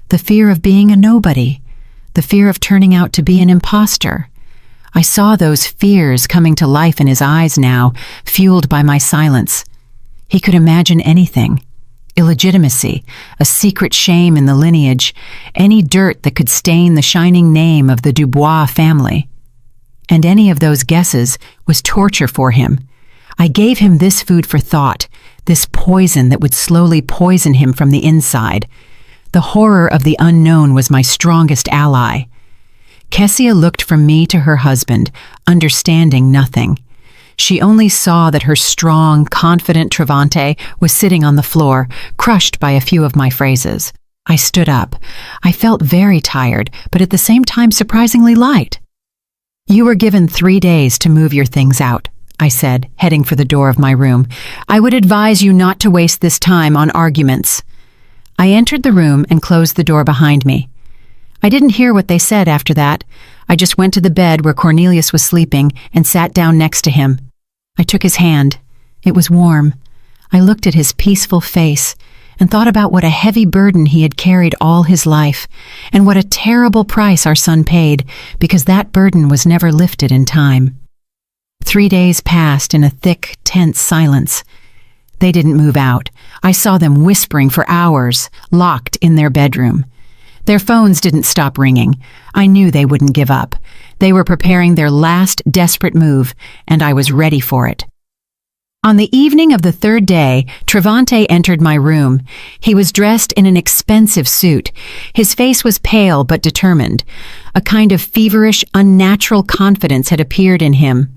the fear of being a nobody, the fear of turning out to be an imposter. I saw those fears coming to life in his eyes now, fueled by my silence. He could imagine anything. Illegitimacy, a secret shame in the lineage, any dirt that could stain the shining name of the Dubois family. And any of those guesses was torture for him. I gave him this food for thought, this poison that would slowly poison him from the inside. The horror of the unknown was my strongest ally. Kessia looked from me to her husband, understanding nothing. She only saw that her strong, confident Travante was sitting on the floor, crushed by a few of my phrases. I stood up. I felt very tired, but at the same time surprisingly light. "You were given 3 days to move your things out," I said, heading for the door of my room. "I would advise you not to waste this time on arguments." I entered the room and closed the door behind me. I didn't hear what they said after that. I just went to the bed where Cornelius was sleeping and sat down next to him. I took his hand. It was warm. I looked at his peaceful face and thought about what a heavy burden he had carried all his life, and what a terrible price our son paid, because that burden was never lifted in time. 3 days passed in a thick, tense silence. They didn't move out. I saw them whispering for hours, locked in their bedroom. Their phones didn't stop ringing. I knew they wouldn't give up. They were preparing their last desperate move, and I was ready for it. On the evening of the 3rd day, Travante entered my room. He was dressed in an expensive suit. His face was pale but determined. A kind of feverish, unnatural confidence had appeared in him.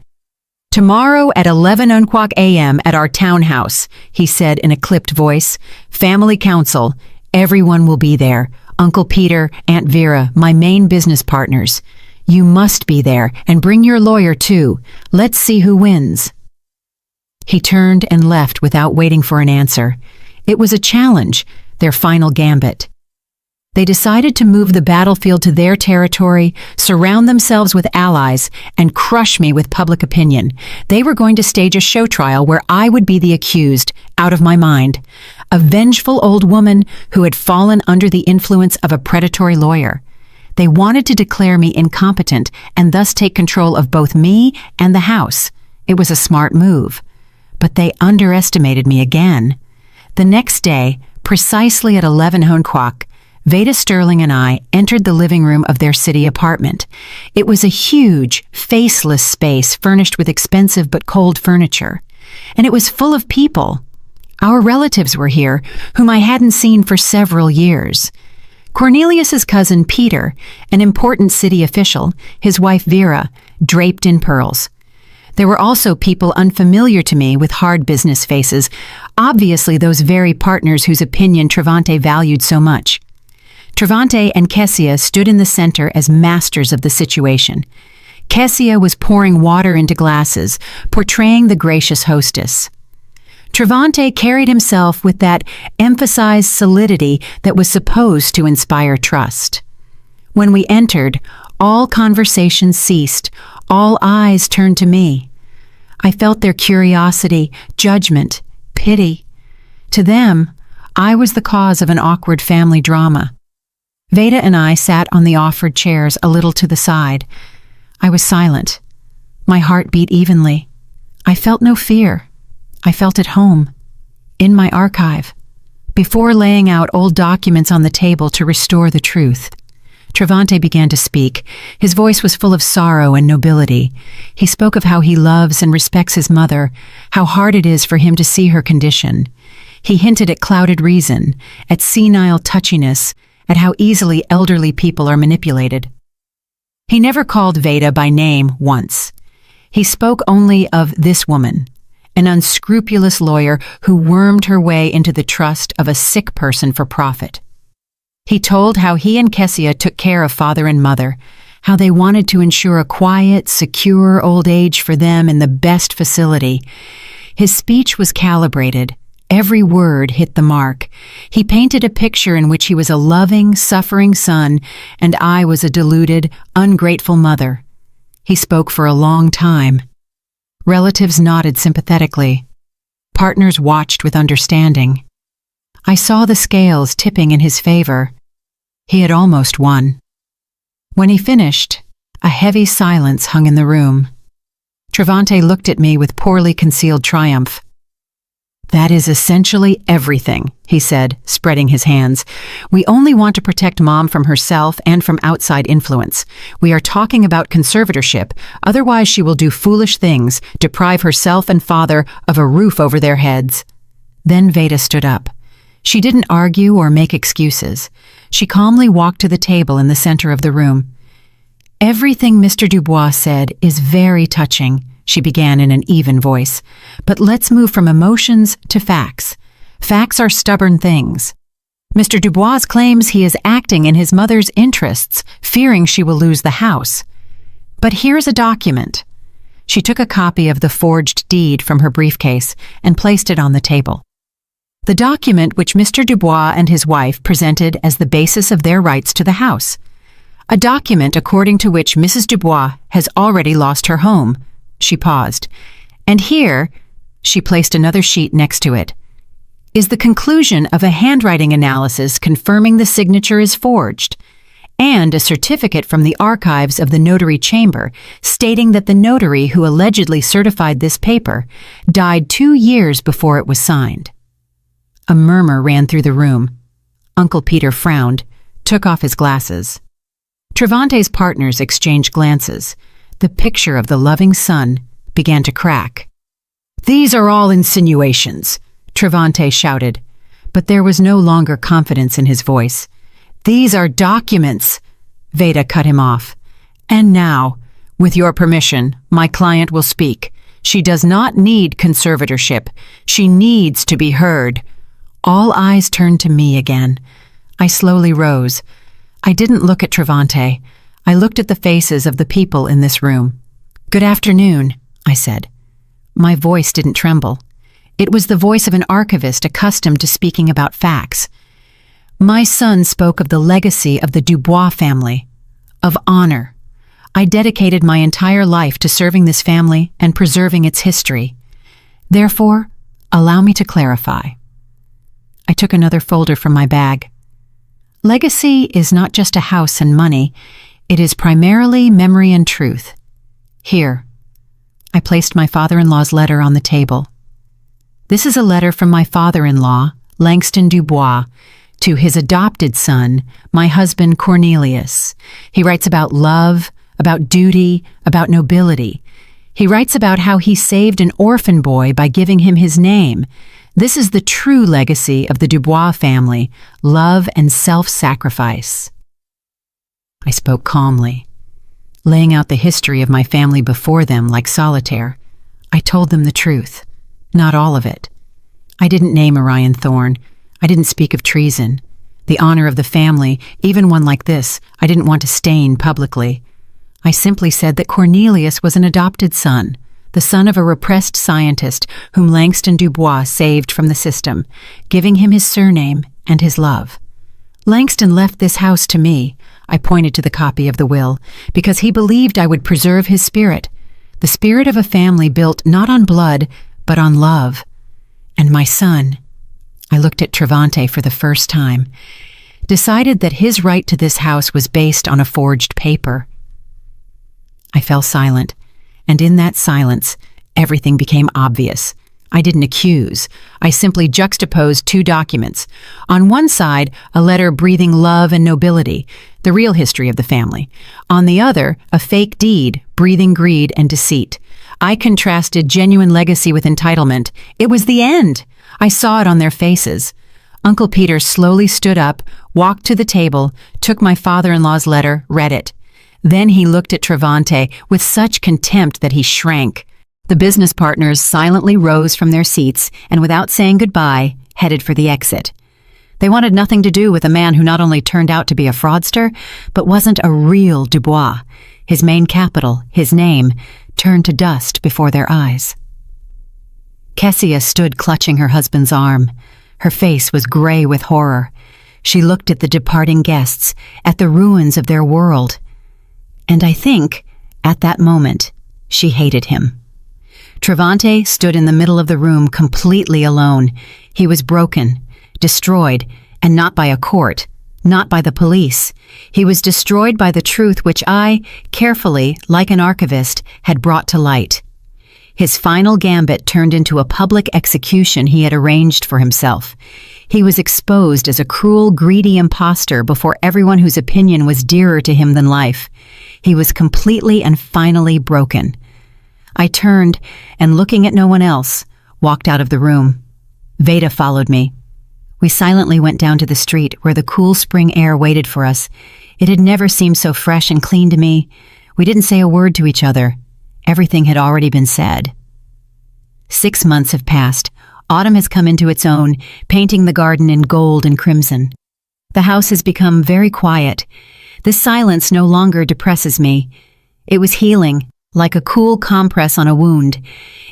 "Tomorrow at 11 a.m. at our townhouse," he said in a clipped voice. "Family council. Everyone will be there. Uncle Peter, Aunt Vera, my main business partners. You must be there, and bring your lawyer too. Let's see who wins." He turned and left without waiting for an answer. It was a challenge, their final gambit. They decided to move the battlefield to their territory, surround themselves with allies, and crush me with public opinion. They were going to stage a show trial where I would be the accused, out of my mind. A vengeful old woman who had fallen under the influence of a predatory lawyer. They wanted to declare me incompetent and thus take control of both me and the house. It was a smart move. But they underestimated me again. The next day, precisely at 11 o'clock, Veda Sterling and I entered the living room of their city apartment. It was a huge, faceless space furnished with expensive but cold furniture. And it was full of people. Our relatives were here, whom I hadn't seen for several years. Cornelius's cousin Peter, an important city official, his wife Vera, draped in pearls. There were also people unfamiliar to me with hard business faces, obviously those very partners whose opinion Travante valued so much. Travante and Kessia stood in the center as masters of the situation. Kessia was pouring water into glasses, portraying the gracious hostess. Travante carried himself with that emphasized solidity that was supposed to inspire trust. When we entered, all conversation ceased, all eyes turned to me. I felt their curiosity, judgment, pity. To them, I was the cause of an awkward family drama. Veda and I sat on the offered chairs a little to the side. I was silent. My heart beat evenly. I felt no fear. I felt at home, in my archive. Before laying out old documents on the table to restore the truth, Travante began to speak. His voice was full of sorrow and nobility. He spoke of how he loves and respects his mother, how hard it is for him to see her condition. He hinted at clouded reason, at senile touchiness, at how easily elderly people are manipulated. He never called Veda by name once. He spoke only of this woman, an unscrupulous lawyer who wormed her way into the trust of a sick person for profit. He told how he and Kessia took care of father and mother, how they wanted to ensure a quiet, secure old age for them in the best facility. His speech was calibrated. Every word hit the mark. He painted a picture in which he was a loving, suffering son, and I was a deluded, ungrateful mother. He spoke for a long time. Relatives nodded sympathetically. Partners watched with understanding. I saw the scales tipping in his favor. He had almost won. When he finished, a heavy silence hung in the room. Travante looked at me with poorly concealed triumph. "That is essentially everything," he said, spreading his hands. "We only want to protect Mom from herself and from outside influence. We are talking about conservatorship, otherwise she will do foolish things, deprive herself and father of a roof over their heads." Then Veda stood up. She didn't argue or make excuses. She calmly walked to the table in the center of the room. "Everything Mr. Dubois said is very touching," she began in an even voice. "But let's move from emotions to facts. Facts are stubborn things. Mr. Dubois claims he is acting in his mother's interests, fearing she will lose the house. But here's a document." She took a copy of the forged deed from her briefcase and placed it on the table. The document which Mr. Dubois and his wife presented as the basis of their rights to the house. A document according to which Mrs. Dubois has already lost her home. She paused. "And here," she placed another sheet next to it, "is the conclusion of a handwriting analysis confirming the signature is forged, and a certificate from the archives of the notary chamber stating that the notary who allegedly certified this paper died 2 years before it was signed." A murmur ran through the room. Uncle Peter frowned, took off his glasses. Travante's partners exchanged glances. The picture of the loving son began to crack. "These are all insinuations," Travante shouted, but there was no longer confidence in his voice. "These are documents," Veda cut him off. "And now, with your permission, my client will speak. She does not need conservatorship. She needs to be heard." All eyes turned to me again. I slowly rose. I didn't look at Travante. I looked at the faces of the people in this room. "Good afternoon," I said. My voice didn't tremble. It was the voice of an archivist accustomed to speaking about facts. My son spoke of the legacy of the Dubois family, of honor. I dedicated my entire life to serving this family and preserving its history. Therefore, allow me to clarify. I took another folder from my bag. Legacy is not just a house and money. It is primarily memory and truth. Here, I placed my father-in-law's letter on the table. This is a letter from my father-in-law, Langston Dubois, to his adopted son, my husband Cornelius. He writes about love, about duty, about nobility. He writes about how he saved an orphan boy by giving him his name. This is the true legacy of the Dubois family, love and self-sacrifice. I spoke calmly, laying out the history of my family before them like solitaire. I told them the truth, not all of it. I didn't name Orion Thorne. I didn't speak of treason. The honor of the family, even one like this, I didn't want to stain publicly. I simply said that Cornelius was an adopted son, the son of a repressed scientist whom Langston Dubois saved from the system, giving him his surname and his love. Langston left this house to me, I pointed to the copy of the will, because he believed I would preserve his spirit, the spirit of a family built not on blood, but on love. And my son, I looked at Travante for the first time, decided that his right to this house was based on a forged paper. I fell silent, and in that silence, everything became obvious. I didn't accuse. I simply juxtaposed two documents. On one side, a letter breathing love and nobility, the real history of the family. On the other, a fake deed, breathing greed and deceit. I contrasted genuine legacy with entitlement. It was the end. I saw it on their faces. Uncle Peter slowly stood up, walked to the table, took my father-in-law's letter, read it. Then he looked at Travante with such contempt that he shrank. The business partners silently rose from their seats and, without saying goodbye, headed for the exit. They wanted nothing to do with a man who not only turned out to be a fraudster, but wasn't a real Dubois. His main capital, his name, turned to dust before their eyes. Kessia stood clutching her husband's arm. Her face was gray with horror. She looked at the departing guests, at the ruins of their world. And I think, at that moment, she hated him. Travante stood in the middle of the room completely alone. He was broken, destroyed, and not by a court, not by the police. He was destroyed by the truth which I, carefully, like an archivist, had brought to light. His final gambit turned into a public execution he had arranged for himself. He was exposed as a cruel, greedy impostor before everyone whose opinion was dearer to him than life. He was completely and finally broken. I turned, and looking at no one else, walked out of the room. Veda followed me. We silently went down to the street where the cool spring air waited for us. It had never seemed so fresh and clean to me. We didn't say a word to each other. Everything had already been said. 6 months have passed. Autumn has come into its own, painting the garden in gold and crimson. The house has become very quiet. This silence no longer depresses me. It was healing, like a cool compress on a wound.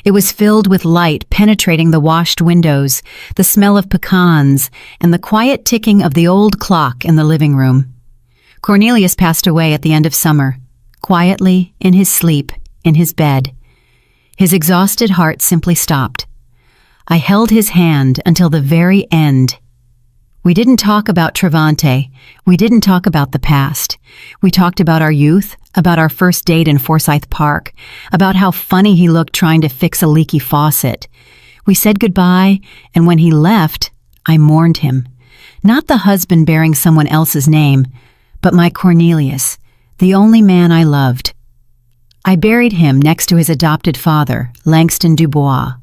It was filled with light penetrating the washed windows, the smell of pecans, and the quiet ticking of the old clock in the living room. Cornelius passed away at the end of summer, quietly, in his sleep, in his bed. His exhausted heart simply stopped. I held his hand until the very end. We didn't talk about Travante. We didn't talk about the past. We talked about our youth, about our first date in Forsyth Park, about how funny he looked trying to fix a leaky faucet. We said goodbye, and when he left, I mourned him. Not the husband bearing someone else's name, but my Cornelius, the only man I loved. I buried him next to his adopted father, Langston Dubois.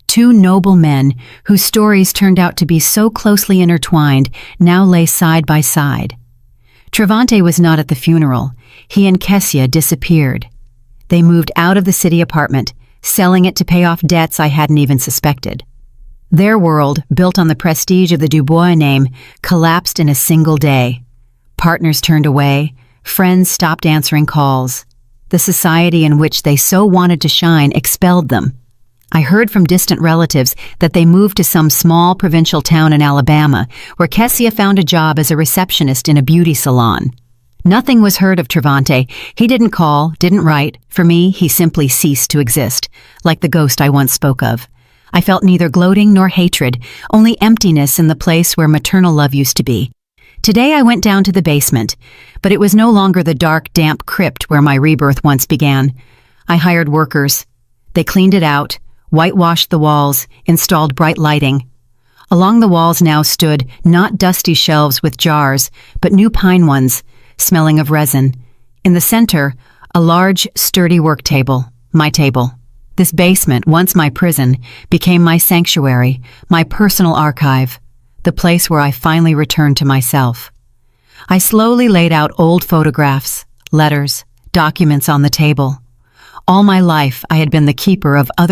Two noble men, whose stories turned out to be so closely intertwined, now lay side by side. Travante was not at the funeral. He and Kessia disappeared. They moved out of the city apartment, selling it to pay off debts I hadn't even suspected. Their world, built on the prestige of the Dubois name, collapsed in a single day. Partners turned away. Friends stopped answering calls. The society in which they so wanted to shine expelled them. I heard from distant relatives that they moved to some small provincial town in Alabama, where Kessia found a job as a receptionist in a beauty salon. Nothing was heard of Travante. He didn't call, didn't write. For me, he simply ceased to exist, like the ghost I once spoke of. I felt neither gloating nor hatred, only emptiness in the place where maternal love used to be. Today I went down to the basement, but it was no longer the dark, damp crypt where my rebirth once began. I hired workers. They cleaned it out, whitewashed the walls, installed bright lighting. Along the walls now stood not dusty shelves with jars, but new pine ones, smelling of resin. In the center, a large, sturdy work table, my table. This basement, once my prison, became my sanctuary, my personal archive, the place where I finally returned to myself. I slowly laid out old photographs, letters, documents on the table. All my life I had been the keeper of other